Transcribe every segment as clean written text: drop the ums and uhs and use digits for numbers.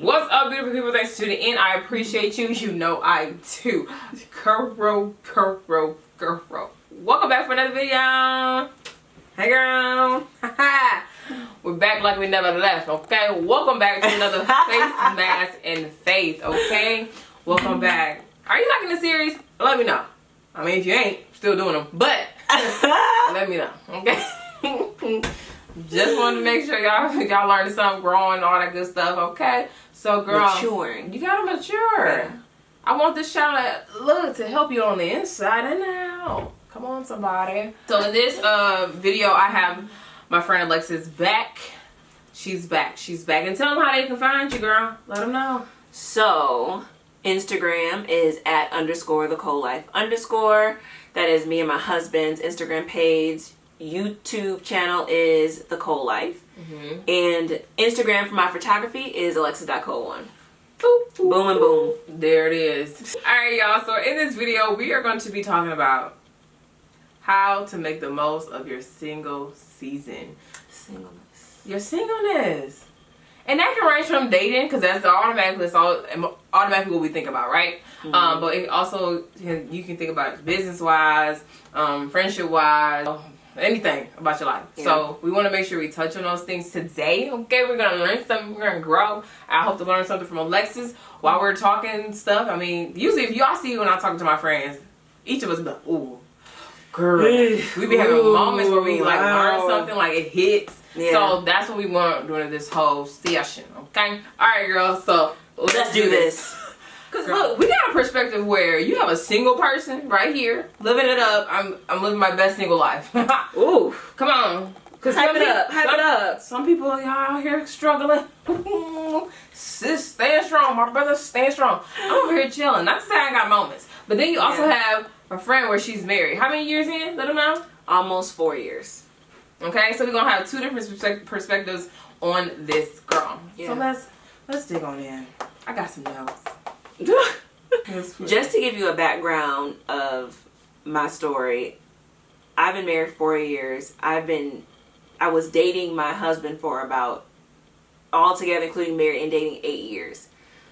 What's up, beautiful people? Thanks for tuning in. I appreciate you. You know I do. Welcome back for another video. Hey girl. We're back like we never left, okay? Welcome back to another Face Mask and Faith, okay? Welcome back. Are you liking the series? Let me know. I mean, if you ain't, still doing them, but let me know, okay? Just wanted to make sure y'all learning something, growing, all that good stuff, okay? So, girl, maturing. You gotta mature. Yeah. I want this channel to help you on the inside and out. Come on, somebody. So in this video, I have my friend Alexis back. She's back. She's back. And tell them how they can find you, girl. Let them know. So, Instagram is at _thecolife_. That is me and my husband's Instagram page. YouTube channel is The Cole Life. And Instagram for my photography is Alexis.co1. Boom and boom. There it is. Alright, y'all. So in this video, we are going to be talking about how to make the most of your single season. Singleness. Your singleness. And that can range from dating, because that's automatically what we think about, right? But it also, you can think about it business-wise, friendship-wise, anything about your life. Yeah. So we want to make sure we touch on those things today. Okay, we're going to learn something. We're going to grow. I hope to learn something from Alexis while we're talking stuff. I mean, usually if y'all see when I'm talking to my friends, each of us be like, ooh, girl. We be having moments where we like learn something, like it hits. Yeah. So that's what we want during this whole session, okay? Alright, girl, so let's do this. Because look, we got a perspective where you have a single person right here, living it up. I'm living my best single life. Ooh, come on. Hype it up. Some people y'all out here struggling. Sis, staying strong. My brother, staying strong. I'm over here chilling. Not to say I ain't got moments. But then you also have a friend where she's married. How many years in? Let them know. Almost 4 years. Okay, so we're going to have two different perspectives on this girl. Yeah. So let's dig on in. I got some notes. Just to give you a background of my story, I've been married 4 years. I was dating my husband for about, altogether including married and dating, 8 years.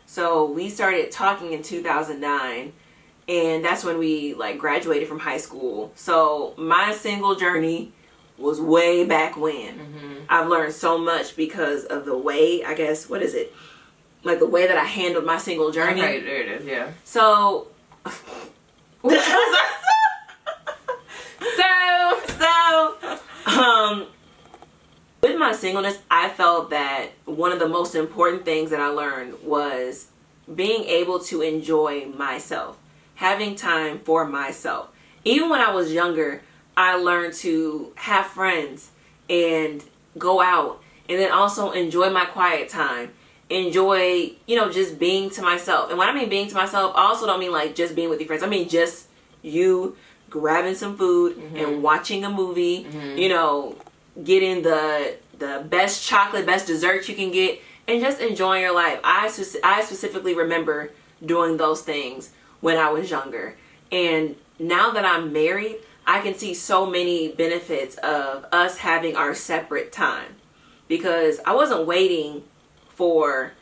So we started talking in 2009, and that's when we like graduated from high school. So my single journey was way back when. I've learned so much because of the way, I guess, what is it? Like the way that I handled my single journey. Okay, there it is, yeah. So, with my singleness, I felt that one of the most important things that I learned was being able to enjoy myself, having time for myself. Even when I was younger, I learned to have friends and go out, and then also enjoy my quiet time. Enjoy, just being to myself. And when I mean being to myself, I also don't mean like just being with your friends. I mean just you grabbing some food and watching a movie, getting the best chocolate, best dessert you can get, and just enjoying your life. I specifically remember doing those things when I was younger. And now that I'm married, I can see so many benefits of us having our separate time, because I wasn't waiting for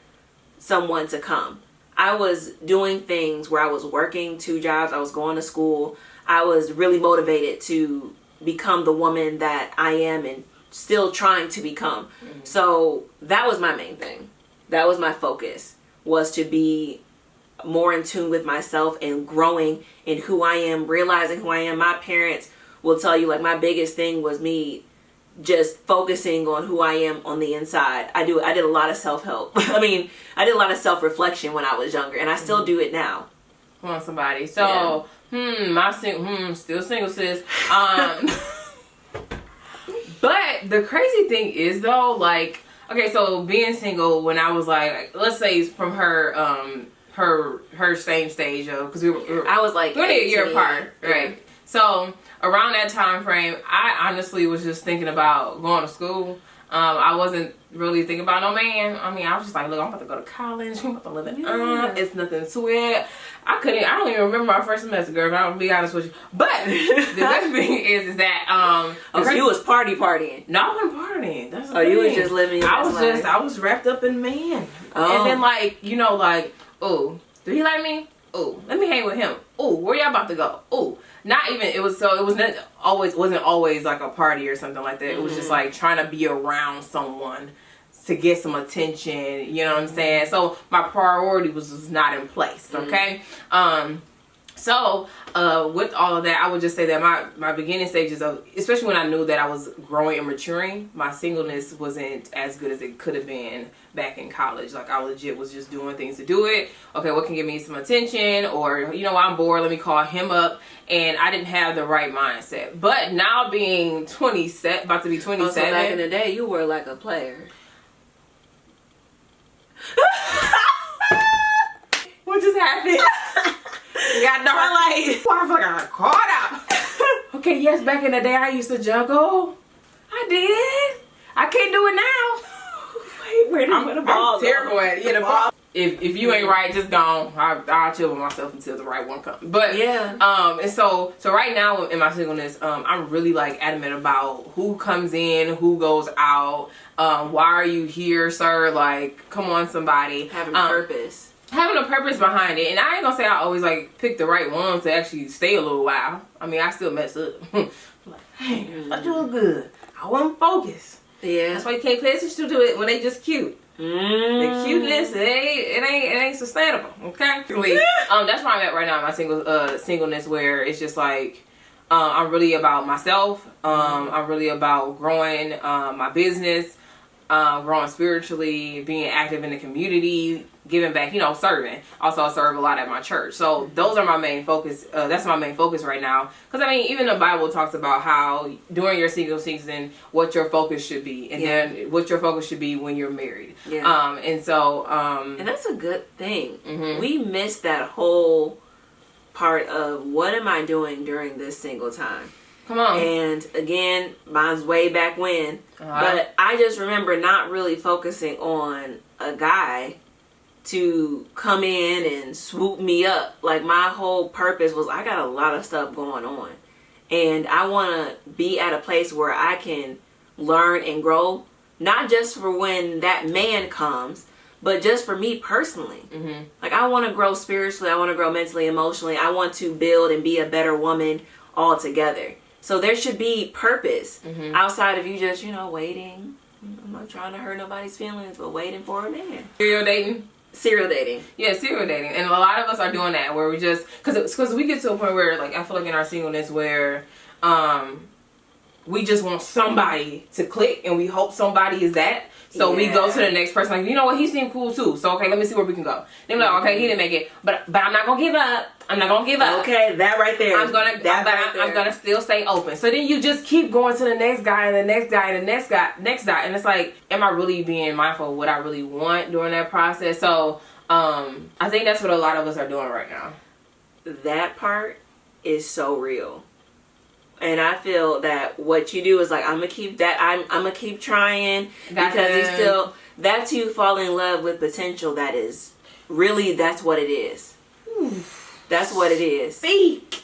someone to come. I was doing things where I was working 2 jobs. I was going to school. I was really motivated to become the woman that I am and still trying to become. So that was my main thing. That was my focus, was to be more in tune with myself and growing in who I am, realizing who I am. My parents will tell you, like, my biggest thing was me just focusing on who I am on the inside. I did a lot of self-help. I mean, I did a lot of self-reflection when I was younger, and I still do it now. Come on, somebody. So, still single, sis. But the crazy thing is, though, like, okay, so being single when I was like, let's say from her same stage, because I was like, we're only a year apart, right? So around that time frame, I honestly was just thinking about going to school. I wasn't really thinking about no man. I mean, I was just like, look, I'm about to go to college. I'm about to live it up. It's nothing to it. I don't even remember my first semester, girl. I'll be honest with you. But the best thing is that so you was partying. No, I wasn't partying. That's the thing. You was just living your best life. I was wrapped up in man. And then like, you know, like, oh, do he like me? Oh, let me hang with him. Oh, where y'all about to go? Oh, not even, it wasn't always like a party or something like that. It was just like trying to be around someone to get some attention, you know what I'm saying? So my priority was just not in place, okay? So with all of that, I would just say that my beginning stages of, especially when I knew that I was growing and maturing, my singleness wasn't as good as it could have been back in college. Like, I legit was just doing things to do it. Okay, what can give me some attention? Or, you know, I'm bored, let me call him up. And I didn't have the right mindset. But now being 27, about to be 27. So back in the day, you were like a player. What just happened? You got dark. I got caught out. Okay, yes, back in the day I used to juggle. I did. I can't do it now. Wait, I'm terrible at it. Yeah, if you ain't right, just gone. I'll chill with myself until the right one comes. But yeah. And so right now in my singleness, I'm really like adamant about who comes in, who goes out. Why are you here, sir? Like, come on, somebody. Having purpose. Having a purpose behind it. And I ain't gonna say I always like pick the right ones to actually stay a little while. I mean, I still mess up. Like, hey, I do good. I wasn't focused. Yeah. That's why you can't pay attention to it when they just cute. The cuteness, it ain't sustainable. Okay. That's where I'm at right now in my singleness, where it's just like I'm really about myself. I'm really about growing my business, growing spiritually, being active in the community, giving back, you know, serving. Also, I serve a lot at my church. So those are my main focus. That's my main focus right now. Because, I mean, even the Bible talks about how during your single season, what your focus should be. And then what your focus should be when you're married. Yeah. And so... and that's a good thing. We missed that whole part of what am I doing during this single time. Come on. And again, mine's way back when. But I just remember not really focusing on a guy to come in and swoop me up. Like, my whole purpose was I got a lot of stuff going on. And I want to be at a place where I can learn and grow. Not just for when that man comes, but just for me personally. Like, I want to grow spiritually. I want to grow mentally, emotionally. I want to build and be a better woman altogether. So there should be purpose outside of you just, you know, waiting. I'm not trying to hurt nobody's feelings, but waiting for a man. Serial dating. Yeah, serial dating. And a lot of us are doing that, where we just, because we get to a point where, like, I feel like in our singleness where we just want somebody to click, and we hope somebody is that. So we go to the next person, like, you know what, he seemed cool too. So, okay, let me see where we can go. Then we're like, okay, he didn't make it. But I'm not going to give up. I'm not going to give up. Okay, that right there. I'm going to still stay open. So then you just keep going to the next guy and the next guy and the next guy. And it's like, am I really being mindful of what I really want during that process? So I think that's what a lot of us are doing right now. That part is so real. And I feel that what you do is like, I'm going to keep that, I'm going to keep trying, because that's you falling in love with potential. That is, really, that's what it is. That's what it is. Speak.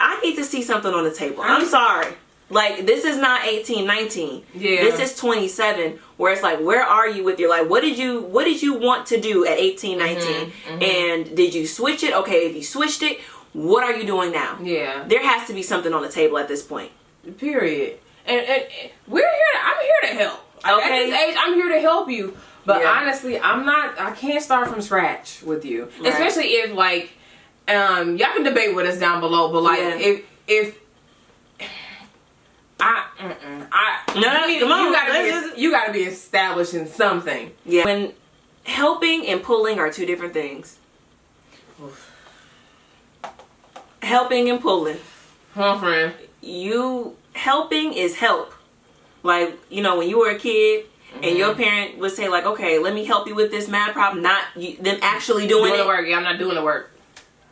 I need to see something on the table. I'm sorry. Like, this is not 18, 19. Yeah. This is 27, where it's like, where are you with your life? What did you want to do at 18, 19? And did you switch it? Okay, if you switched it, what are you doing now? Yeah. There has to be something on the table at this point. Period. And we're here. I'm here to help. Okay. At this age, I'm here to help you. But honestly, I can't start from scratch with you. Right. Especially if, like, y'all can debate with us down below, but like, if you gotta be established in something. Yeah. When helping and pulling are two different things. Oof. Helping and pulling. Huh, friend? Helping is help. Like, you know, when you were a kid and your parent would say, like, okay, let me help you with this math problem, not them actually doing the work. Yeah, I'm not doing the work.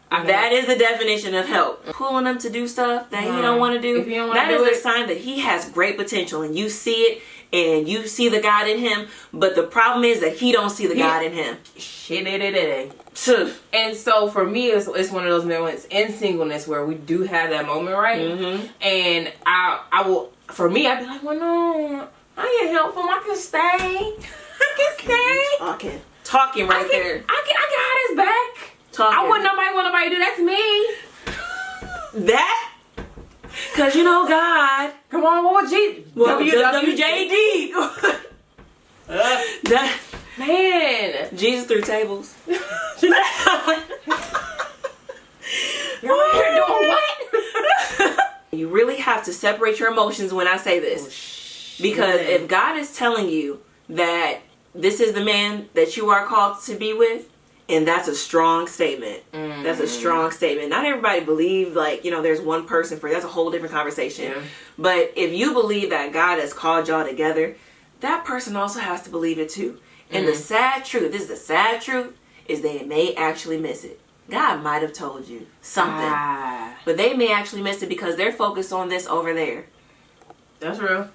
That is the definition of help. Pulling them to do stuff that he don't want to do. That is a sign that he has great potential, and you see it, and you see the God in him, but the problem is that he don't see the God in him. And so for me, it's one of those moments in singleness where we do have that moment, right? And I will, for me, I'd be like, well, no, I can't help him. I can stay. I can stay. Talking right there. I can hide his back. Talking. I wouldn't want nobody to do that to me. That? Because you know God. Come on, what was WJD. That, man. Jesus through tables. You're doing what? You really have to separate your emotions when I say this. Because if God is telling you that this is the man that you are called to be with, and that's a strong statement. That's a strong statement. Not everybody believes, like, you know, there's one person for, that's a whole different conversation. But if you believe that God has called y'all together, that person also has to believe it too. And the sad truth, this is the sad truth, is they may actually miss it. God might have told you something. But they may actually miss it because they're focused on this over there. That's real.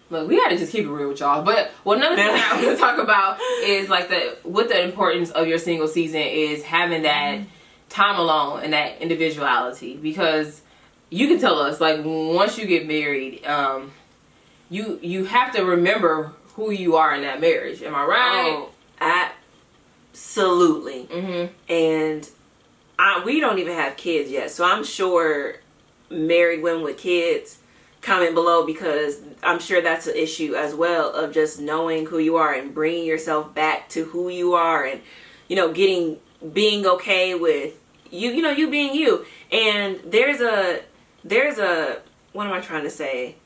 Look, we had to just keep it real with y'all. But another thing I want to talk about is like what the importance of your single season is having that time alone and that individuality. Because you can tell us, like, once you get married, you have to remember who you are in that marriage. Am I right? Oh, absolutely. And we don't even have kids yet, so I'm sure married women with kids, comment below, because I'm sure that's an issue as well, of just knowing who you are and bringing yourself back to who you are, and, you know, being okay with you know, you being you. And there's a what am I trying to say?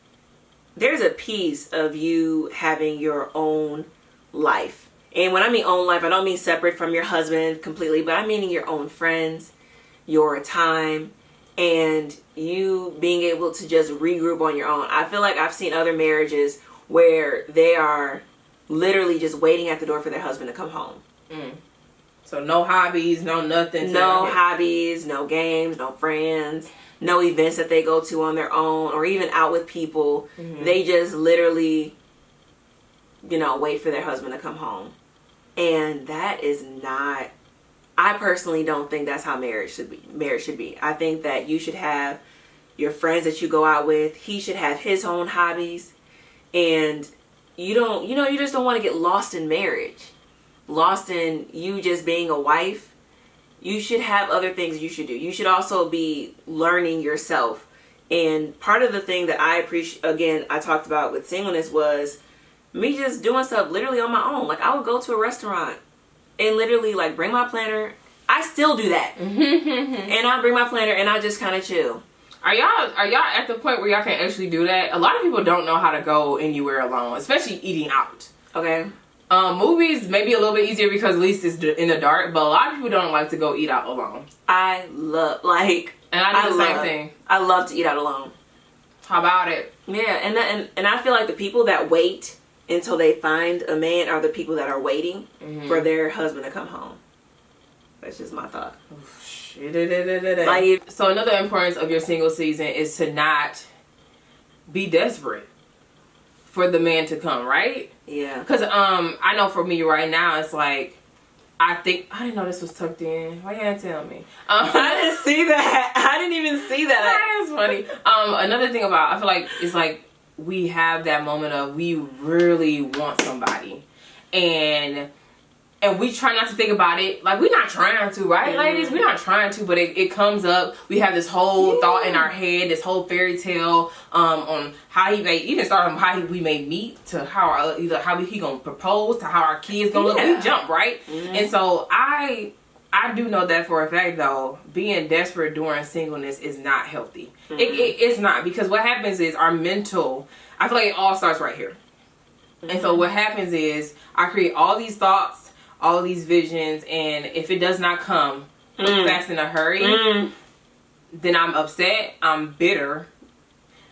There's a piece of you having your own life. And when I mean own life, I don't mean separate from your husband completely, but I mean your own friends, your time, and you being able to just regroup on your own. I feel like I've seen other marriages where they are literally just waiting at the door for their husband to come home. So no hobbies, no nothing. No hobbies, no games, no friends, no events that they go to on their own, or even out with people. They just literally, you know, wait for their husband to come home. And that is not, I personally don't think that's how marriage should be. I think that you should have your friends that you go out with. He should have his own hobbies. And you just don't want to get lost in marriage. Lost in you just being a wife. You should have other things you should do. You should also be learning yourself. And part of the thing that I appreciate, again, I talked about with singleness, was me just doing stuff literally on my own. Like, I would go to a restaurant and literally, like, bring my planner. I still do that. And I bring my planner and I just kind of chill. Are y'all at the point where y'all can actually do that? A lot of people don't know how to go anywhere alone, especially eating out. Okay. Movies may be a little bit easier because at least it's in the dark, but a lot of people don't like to go eat out alone. I love, like, and I do the same thing. I love to eat out alone. How about it? Yeah, and I feel like the people that wait until they find a man are the people that are waiting for their husband to come home. That's just my thought. Like, so another importance of your single season is to not be desperate for the man to come, right? Yeah. Because I know for me right now, it's like, I didn't know this was tucked in. Why you didn't tell me? I didn't see that. I didn't even see that. That's funny. Another thing about, I feel like it's like we have that moment of we really want somebody, and we try not to think about it. Like, we're not trying to, right, ladies? We're not trying to, but it comes up. We have this whole thought in our head, this whole fairy tale on how he may, even start on how we may meet, to how either how he gonna propose, to how our kids gonna look. We jump, right? And so I do know that for a fact, though, being desperate during singleness is not healthy. It's not, because what happens is our mental, I feel like it all starts right here. And so what happens is I create all these thoughts, all these visions, and if it does not come fast in a hurry, then I'm upset, I'm bitter.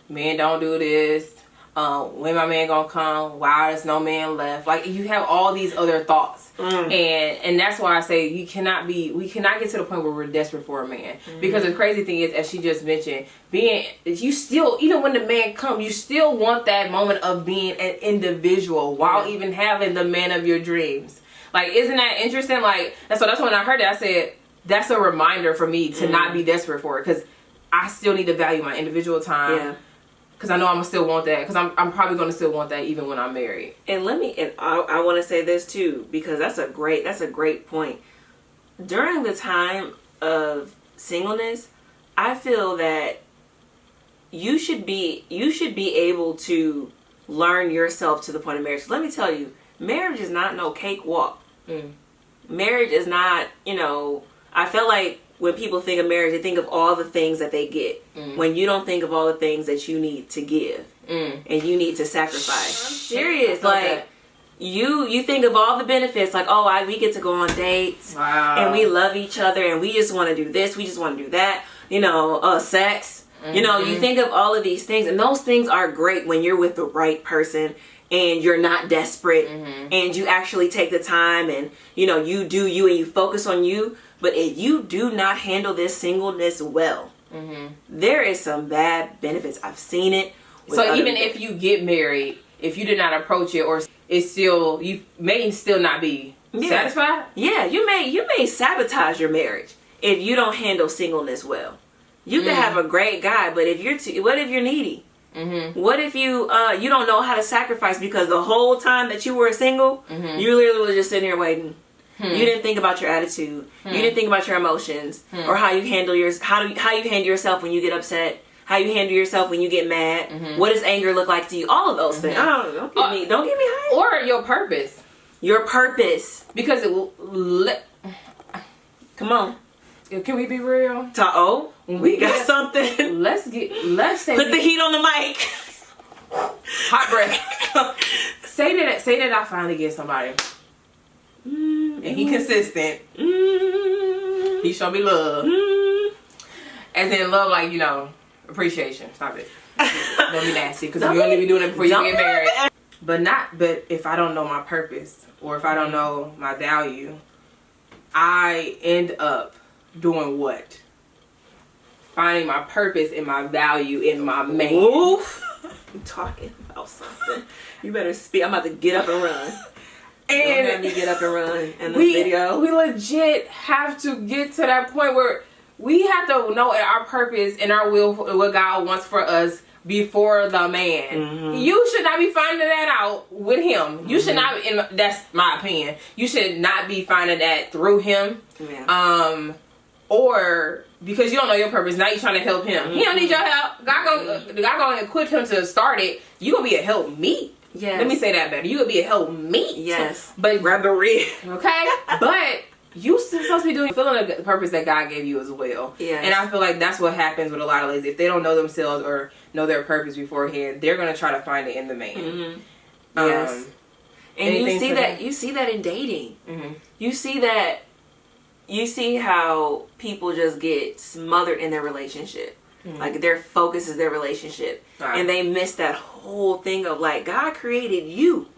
Men don't do this. when my man gonna come, why there's no man left. Like, you have all these other thoughts. And that's why I say we cannot get to the point where we're desperate for a man. Because the crazy thing is, as she just mentioned, you still, even when the man comes, you still want that moment of being an individual while even having the man of your dreams. Like, isn't that interesting? Like, that's when I heard that, I said, that's a reminder for me to not be desperate for it, because I still need to value my individual time. Yeah. Because I know I'm gonna still want that. Because I'm probably gonna still want that even when I'm married. And I want to say this too, because that's a great point. During the time of singleness, I feel that you should be able to learn yourself to the point of marriage. Let me tell you, marriage is not no cakewalk. Marriage is not, I feel like when people think of marriage, they think of all the things that they get. When you don't think of all the things that you need to give and you need to sacrifice. I'm serious. Like, you think of all the benefits, like, we get to go on dates, and we love each other, and we just want to do this, we just want to do that, sex. You think of all of these things, and those things are great when you're with the right person and you're not desperate, and you actually take the time, and you do you, and you focus on you. But if you do not handle this singleness well, there is some bad benefits. I've seen it. So even if you get married, if you did not approach it, or it's still, you may still not be satisfied. Yeah, you may sabotage your marriage if you don't handle singleness well. You can have a great guy, but what if you're needy? What if you don't know how to sacrifice, because the whole time that you were single, you literally was just sitting here waiting. You didn't think about your attitude. You didn't think about your emotions, or how you handle how you handle yourself when you get upset. How you handle yourself when you get mad. What does anger look like to you? All of those things. Don't get me high. Or your purpose. Your purpose, because come on. Can we be real? We got something. Let's say put the heat on the mic. Hot breath. say that I finally get somebody. And he consistent. He show me love. As in love, like, appreciation. Stop it. Don't be nasty, because you only be doing it before you get married. But if I don't know my purpose, or if I don't know my value, I end up doing what? Finding my purpose and my value in my man. Oof. I'm talking about something. You better speak. I'm about to get up and run. And don't have me get up and run in this video. We legit have to get to that point where we have to know our purpose and our will, what God wants for us before the man. You should not be finding that out with him. You should not, that's my opinion, you should not be finding that through him. Or because you don't know your purpose, now you're trying to help him. He don't need your help. God gonna equip him to start it. You gonna be a help me. Yes. Let me say that better. You would be a help me. Yes. But grab the rear. Okay? But you supposed to be feeling the purpose that God gave you as well. Yes. And I feel like that's what happens with a lot of ladies. If they don't know themselves or know their purpose beforehand, they're gonna try to find it in the man. Yes. And you see that in dating. You see how people just get smothered in their relationship. Like, their focus is their relationship. And they miss that whole thing of, like, God created you.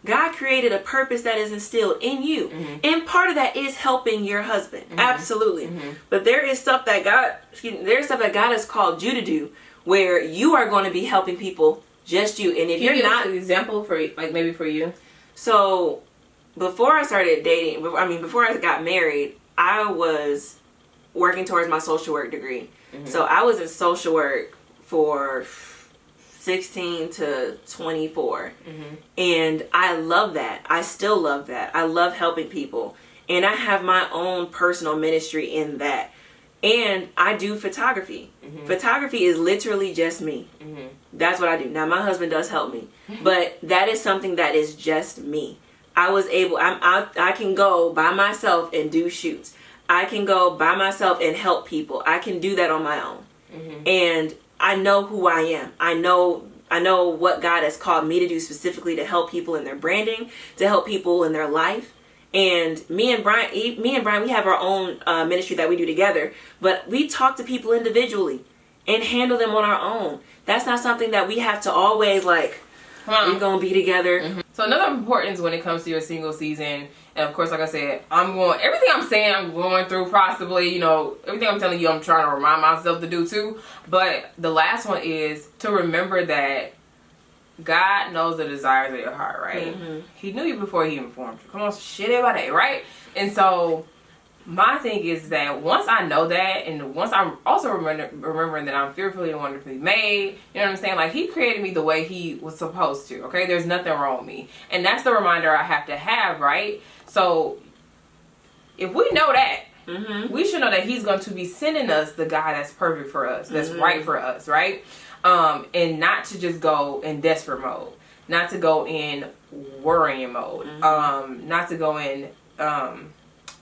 God created a purpose that is instilled in you. And part of that is helping your husband. Absolutely. But there is stuff that God has called you to do, where you are going to be helping people, just you. And if you're not, an example for, like, maybe for you. So before I started dating, before I got married, I was working towards my social work degree. So I was in social work for 16 to 24. And I love that. I still love that. I love helping people. And I have my own personal ministry in that. And I do photography. Photography is literally just me. That's what I do. Now, my husband does help me. But that is something that is just me. I can go by myself and do shoots. I can go by myself and help people. I can do that on my own. And I know who I am. I know what God has called me to do specifically to help people in their branding, to help people in their life. And me and Brian, we have our own ministry that we do together. But we talk to people individually and handle them on our own. That's not something that we have to always like, we're going to be together. So another importance when it comes to your single season, and of course, like I said, everything I'm saying, I'm going through possibly, you know, everything I'm telling you, I'm trying to remind myself to do too. But the last one is to remember that God knows the desires of your heart, right? He knew you before he even formed you. Come on, shit about that, right? And so my thing is that once I know that, and once I'm also remembering that I'm fearfully and wonderfully made, you know what I'm saying? Like, he created me the way he was supposed to, okay? There's nothing wrong with me. And that's the reminder I have to have, right? So if we know that, we should know that he's going to be sending us the guy that's perfect for us, that's right for us, right? And not to just go in desperate mode, not to go in worrying mode, not to go in,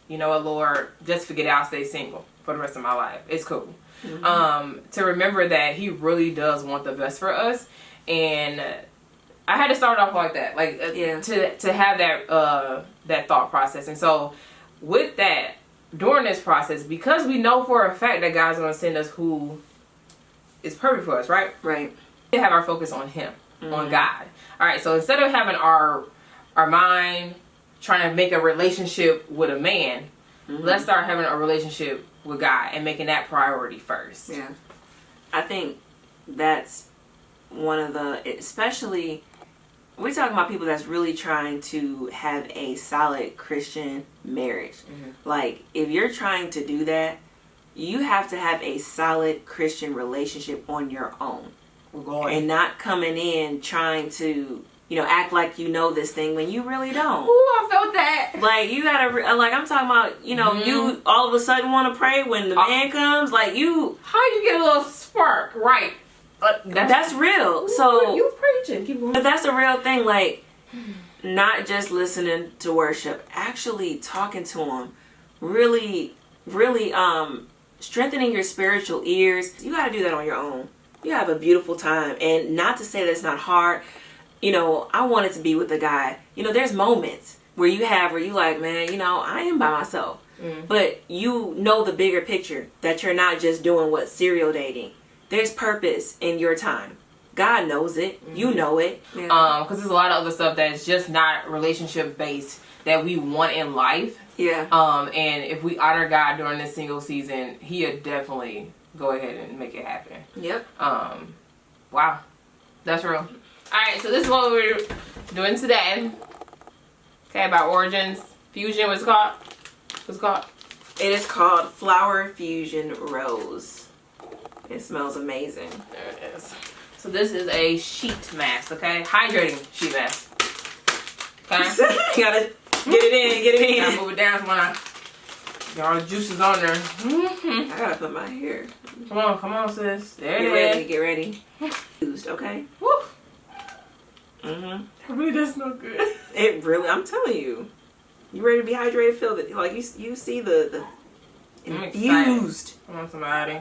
you know what, Lord, just forget it, I'll stay single for the rest of my life. It's cool. To remember that he really does want the best for us. And I had to start off like that, like to have that that thought process. And so with that, during this process, because we know for a fact that God's going to send us who is perfect for us, right? Right. We have our focus on him, on God. All right, so instead of having our mind trying to make a relationship with a man, let's start having a relationship with God and making that priority first. Yeah. I think that's one of the, especially, we're talking about people that's really trying to have a solid Christian marriage. Like, if you're trying to do that, you have to have a solid Christian relationship on your own. And not coming in trying to, you know, act like you know this thing when you really don't. Ooh, I felt that. Like, you gotta, like, I'm talking about, you know, you all of a sudden want to pray when the man comes. Like, you... How you get a little spark, right? That's real. So you preaching. Keep going. But that's a real thing. Like, not just listening to worship, actually talking to him, really strengthening your spiritual ears. You got to do that on your own. You have a beautiful time. And not to say that it's not hard. You know, I wanted to be with a guy. You know, there's moments where you like, man, you know, I am by myself. But you know the bigger picture, that you're not just doing what serial dating. There's purpose in your time. God knows it. You know it. Because there's a lot of other stuff that's just not relationship based that we want in life. And if we honor God during this single season, he'll definitely go ahead and make it happen. Wow. That's real. Alright, so this is what we're doing today. Okay, about origins. Fusion, what's it called? What's it called? It is called Flower Fusion Rose. It smells amazing. There it is. So this is a sheet mask, okay? Hydrating sheet mask. Okay? You gotta get it in. Gotta move it down when I get all the juices on there. I gotta put my hair. Come on, sis. There it is. Get ready. Used, okay? Woo! It really does smell good. It really, I'm telling you. You ready to be hydrated? Feel it. Like, you see the infused. Come on, somebody.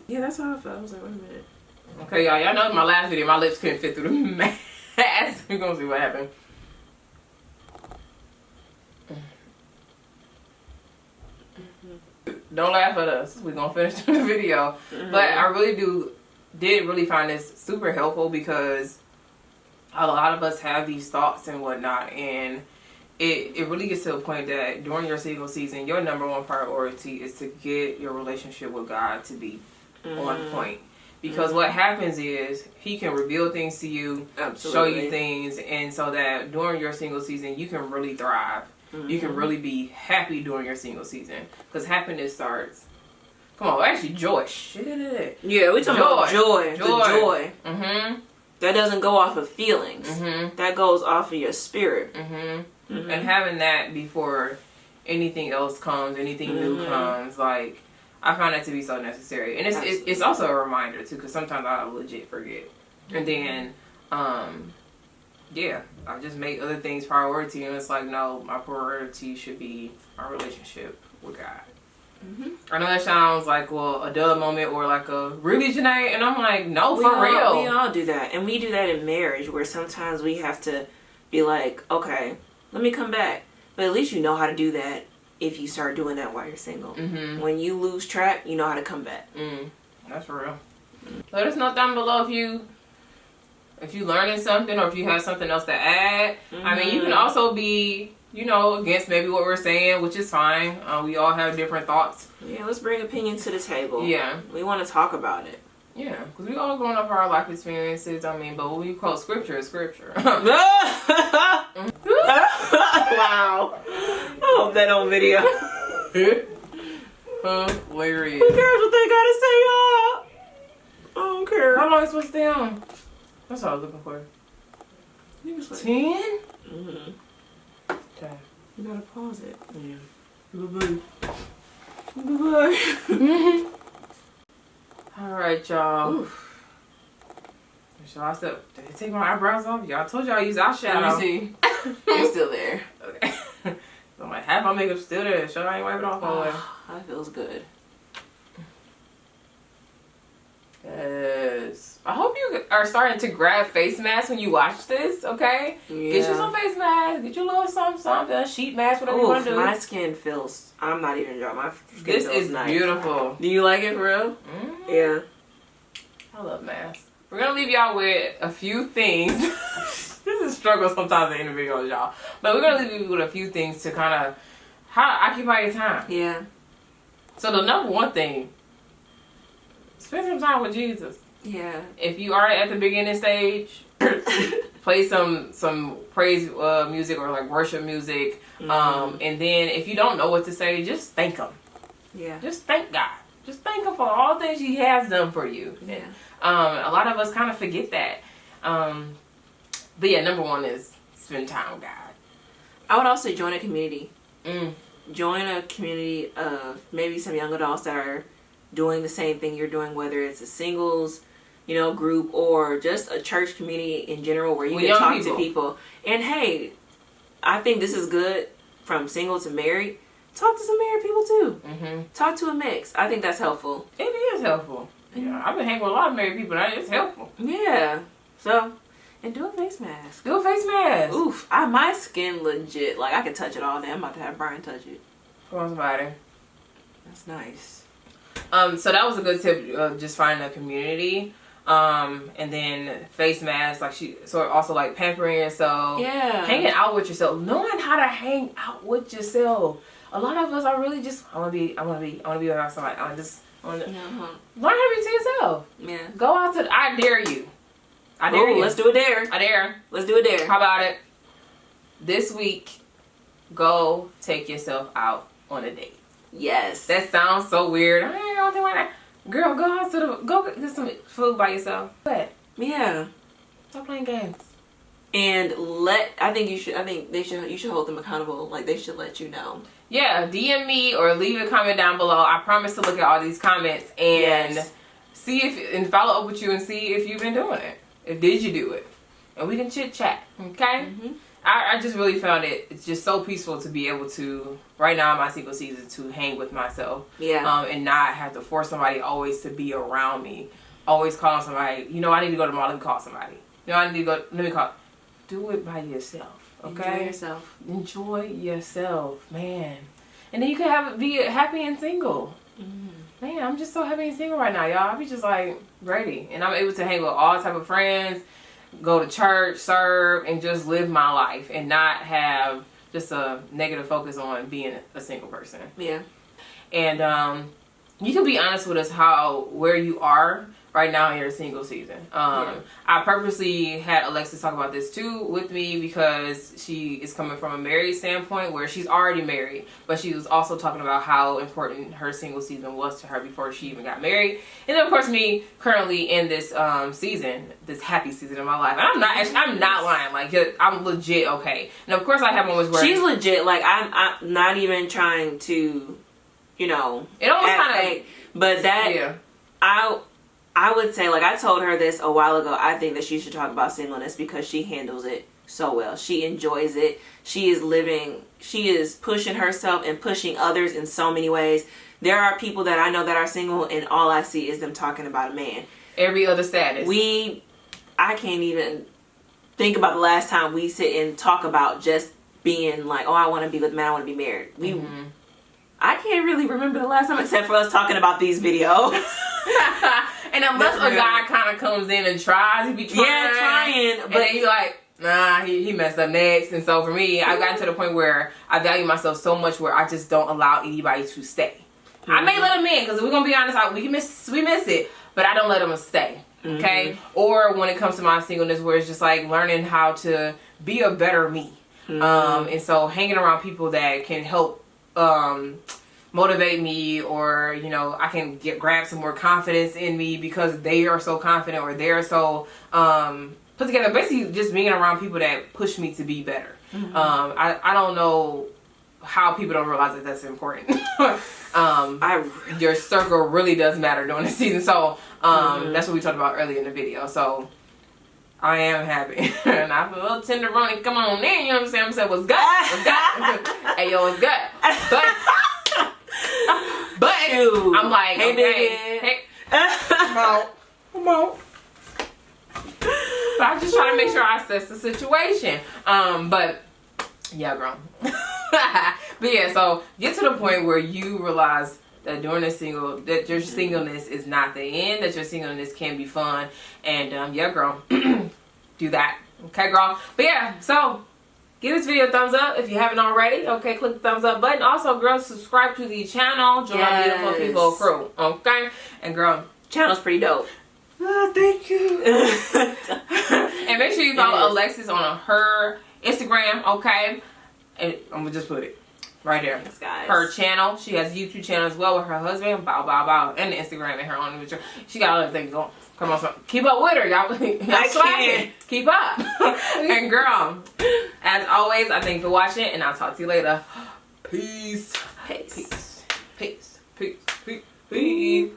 Yeah, that's how I felt. I was like, wait a minute. Okay, y'all know my last video, my lips couldn't fit through the mask. We're gonna see what happened. Don't laugh at us. We're gonna finish the video. But I really did really find this super helpful, because a lot of us have these thoughts and whatnot, and it really gets to a point that during your single season, your number one priority is to get your relationship with God to be on point. Because what happens is he can reveal things to you, show you things, and so that during your single season, you can really thrive. You can really be happy during your single season. Because happiness starts... Come on, actually joy. Shit. Yeah, we're talking about joy. Joy. That doesn't go off of feelings. That goes off of your spirit. And having that before anything else comes, anything new comes, like, I find that to be so necessary. And it's also a reminder too, because sometimes I legit forget. And then, yeah, I just make other things priority, and it's like, no, my priority should be my relationship with God. I know that sounds like, well, a duh moment, or like a really, Janae, and I'm like, no, for real. We all do that, and we do that in marriage, where sometimes we have to be like, okay, let me come back. But at least you know how to do that if you start doing that while you're single. When you lose track, you know how to come back. That's for real. Let us know down below if you if you learning something or if you have something else to add. I mean, you can also be, you know, against maybe what we're saying, which is fine. We all have different thoughts. Yeah, let's bring opinions to the table. Yeah. We want to talk about it. Yeah, because we all going off our life experiences. I mean, but when you quote scripture is scripture. Wow. I hope that on video. Hilarious. Who cares what they gotta say, y'all? I don't care. How long is it supposed to stay on? That's what I was looking for. 10? Okay. You gotta pause it. Yeah. Bye-bye. Bye-bye. Alright, y'all. So I said, did I take my eyebrows off? Y'all told y'all I use eyeshadow. Let me see. It's still there. Okay. So I'm like, half my makeup still there. So I ain't wipe it off all the way. That feels good. Yes. I hope you are starting to grab face masks when you watch this, okay? Yeah. Get you some face masks. Get you a little something, a sheet mask, whatever you want to do. My skin feels, I'm not even joking. My skin This feels is nice. beautiful. Do you like it for real? Mm-hmm. Yeah. I love masks. We're going to leave y'all with a few things. This is a struggle sometimes in individuals, y'all. But we're going to leave you with a few things to kind of how to occupy your time. Yeah. So the number one thing, spend some time with Jesus. Yeah. If you are at the beginning stage, play some praise music or like worship music. And then if you don't know what to say, just thank him. Yeah. Just thank God. Just thank him for all the things he has done for you. Yeah. A lot of us kind of forget that. But yeah, number one is spend time with God. I would also join a community. Mm. Join a community of maybe some young adults that are doing the same thing you're doing, whether it's a singles, you know, group or just a church community in general where you can talk to people. And hey, I think this is good from single to married. Talk to some married people too. Mm-hmm. Talk to a mix. I think that's helpful. It is helpful. Yeah, I've been hanging with a lot of married people and it's helpful. Yeah. So, and do a face mask. Do a face mask. Oof. My skin legit. Like, I can touch it all day. I'm about to have Brian touch it. Come on, somebody. That's nice. So that was a good tip of just finding a community. And then face masks, like also like pampering yourself. Yeah. Hanging out with yourself. Knowing how to hang out with yourself. A lot of us are really just, I want to be around somebody. Learn how to be to yourself. Yeah. Go out to, I dare you. I dare you. Let's do a dare. I dare. Let's do a dare. How about it? This week, go take yourself out on a date. Yes. That sounds so weird. I don't think like that. Girl, go get some food by yourself. But yeah. Stop playing games. And you should hold them accountable. Like, they should let you know. Yeah, DM me or leave a comment down below. I promise to look at all these comments and and follow up with you and see if you've been doing it. Did you do it? And we can chit chat. Okay? Mm-hmm. I just really found it's just so peaceful to be able to, right now in my single season, to hang with myself. Yeah. And not have to force somebody always to be around me. Always calling somebody, I need to go to the mall, let me call somebody. I need to go, let me call. Do it by yourself. Okay? Enjoy yourself, man. And then you can be happy and single. Mm. Man, I'm just so happy and single right now, y'all. I be just like ready. And I'm able to hang with all type of friends, go to church, serve, and just live my life and not have just a negative focus on being a single person. Yeah. And you can be honest with us where you are right now in your single season. I purposely had Alexis talk about this too with me because she is coming from a married standpoint where she's already married, but she was also talking about how important her single season was to her before she even got married. And then of course me currently in this season, this happy season of my life. And I'm not lying. Like, I'm legit okay. And of course I have moments where she's legit. Like, I'm not even trying to, it almost kind of, but that, yeah. I would say, like, I told her this a while ago, I think that she should talk about singleness because she handles it so well. She enjoys it. She is pushing herself and pushing others in so many ways. There are people that I know that are single and all I see is them talking about a man. Every other status. I can't even think about the last time we sit and talk about just being like, oh, I want to be with a man, I want to be married. I can't really remember the last time except for us talking about these videos. And unless a guy kind of comes in and tries, he be trying. But then he's like, nah, he messed up next. And so for me, I've gotten to the point where I value myself so much where I just don't allow anybody to stay. I may let them in, because we're gonna be honest, we miss it, but I don't let them stay. Okay? Or when it comes to my singleness, where it's just like learning how to be a better me. And so hanging around people that can help motivate me, or I can grab some more confidence in me because they are so confident, or they're so put together. Basically just being around people that push me to be better. I don't know how people don't realize that that's important. Your circle really does matter during the season. So that's what we talked about earlier in the video. So I am happy. And I feel a little tenderoni. Come on in, you know what I'm saying? I'm saying, what's good? What's good? Hey, yo, what's good? But I'm like, hey, okay, come on. But I'm just trying to make sure I assess the situation. But yeah, girl. But yeah, so get to the point where you realize that that your singleness is not the end, that your singleness can be fun. And yeah, girl, do that. Okay, girl. But yeah, so give this video a thumbs up if you haven't already. Okay, click the thumbs up button. Also, girl, subscribe to the channel. Join our beautiful people crew. Okay? And girl, channel's pretty dope. Oh, thank you. And make sure you follow Alexis on her Instagram, okay? And I'm gonna just put it right there. Thanks, guys. Her channel. She has a YouTube channel as well with her husband. Bow. And the Instagram and her own individual. She got other things going. Come on, keep up with her, y'all. I can't. Keep up. And girl, as always, I thank you for watching, and I'll talk to you later. Peace. Peace. Peace. Peace. Peace. Peace. Peace.